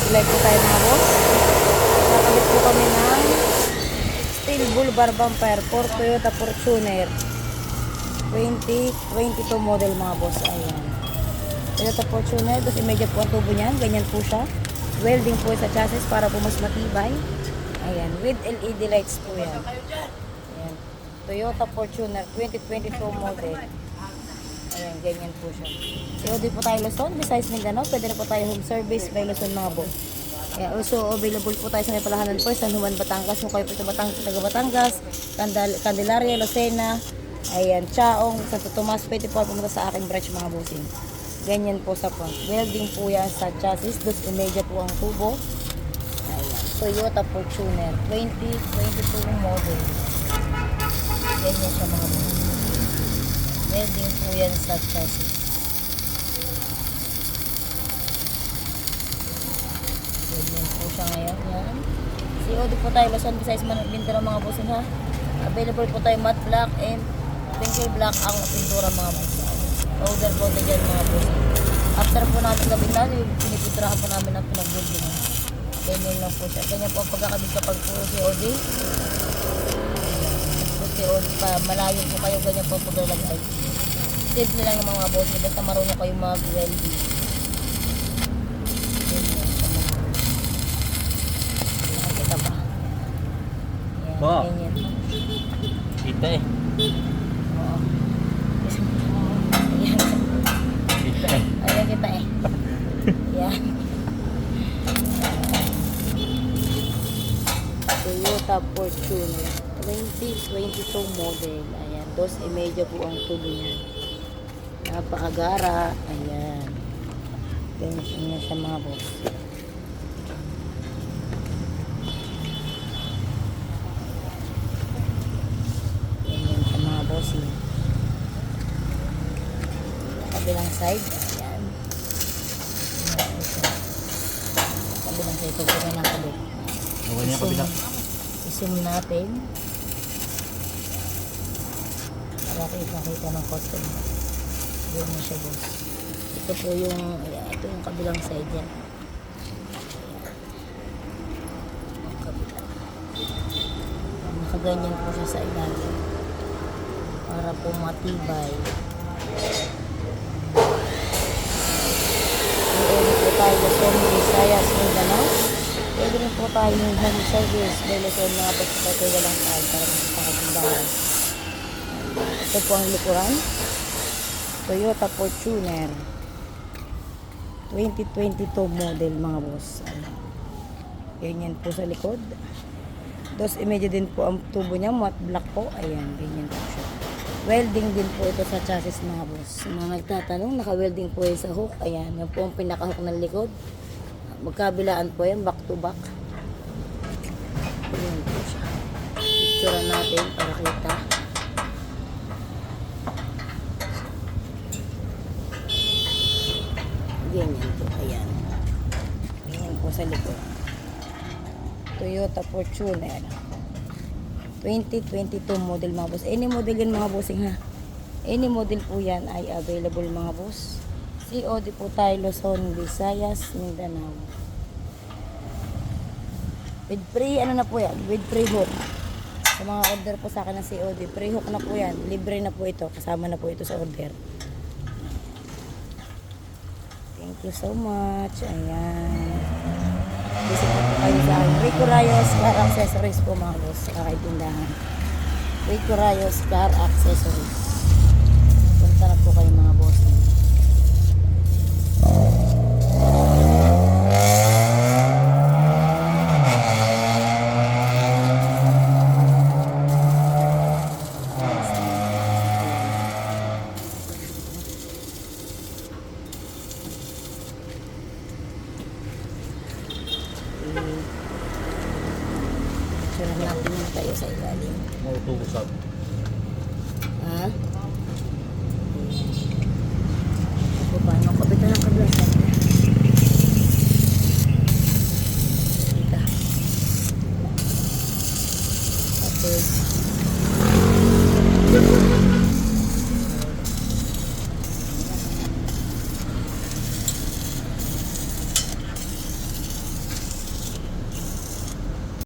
Live po tayo mga boss. Nakabit po kami ng steel bull bar bumper for Toyota Fortuner 2022 model mga boss. Ayan. Toyota Fortuner, tapos imedya po ang tubo niyan. Ganyan po siya. Welding po sa chassis para po mas matibay. Ayan. With LED lights po yan. Ayan. Toyota Fortuner 2022 model. Ayan, ganyan po siya. COD po tayo Luzon, besides Mindanao, pwede na po tayo home service by Luzon mga boss. Ayan, also available po tayo sa may palahanan po, San Juan, Batangas. Kung kayo po taga Batangas, Candelaria, Lucena, ayan, Chaong, Santo Tomas, pwede po pumunta sa aking branch mga bossing. Ganyan po sa front. Welding po yan sa chassis, dus imedya po ang tubo. Ayan, Toyota Fortuner 2022 model. Ganyan siya mga boss. Welding po yan sa chassis. Welding po siya ngayon. Yan. COD po tayo. Luzon, Visayas, Mindanao mga bossing ha. Available po tayo matte black and twinkle black ang pintura mga bossing. Powder coated yan mga bossing. After po natin gabitan, pinipinturahan po namin ang pinag-building. Ganyan lang po siya. Ganyan po ang pagkakabit kapag po COD. COD pa, malayo po kayo, ganyan po paglalagay. Simple lang yung mga boss, basta marunong kayo mag-welding. Nakakita ba? Yan, ganyan. Kita eh. Oo. Ayan. Kita eh. Ayan kita eh. Yan. Toyota Fortuner 2022 model. Ayan, dos imedya po ang tubo niyan. Napakagara. Ayan. Ganyan niya siya mga boss. Ganyan siya mga boss. Kabilang side. Ayan. Kabilang side. Ito po na nakabit. Okay niya kabilang. I-zoom natin. Para makita ng customer. Yun na siya boss. Ito po yung, ito yung kabilang side yan. Ang kabila. Nakaganyan po siya sa ilalim. Para po matibay. Pwede po tayo Luzon, Visayas, Mindanao. Pwede rin po tayo yung home service. Dahil Luzon mga pagkakataga lang tayo para magpakatindahan. Ito po ang likuran. Toyota Fortuner 2022 model mga boss. Ganyan po sa likod. Dos imedya din po ang tubo niya, matte black po. Ayan, ganyan po siya. Welding din po ito sa chassis mga boss. Mga nagtatanong, naka-welding po yan sa hook. Ayan, yan po ang pinaka-hook ng likod. Magkabilaan po yan, back to back. Ayan po siya. Picture natin para kita. Ganyan po, ayan. Ganyan po sa likod. Toyota Fortuner 2022 model mga boss. Any model yan mga bossing ha. Any model po yan ay available mga boss. COD po tayo Luzon, Visayas, Mindanao. With free, ano na po yan? With free hook. Sa mga order po sa akin ng COD, free hook na po yan. Libre na po ito. Kasama na po ito sa order. Thank you so much. Ayan. Visit po kayo sa akin. Rico Rayos Car Accessories po mga boss. Kakaitindahan. Rico Rayos Car Accessories. Punta na po kayo mga boss. Picture natin yung tayo sa ilalim. Mautusan.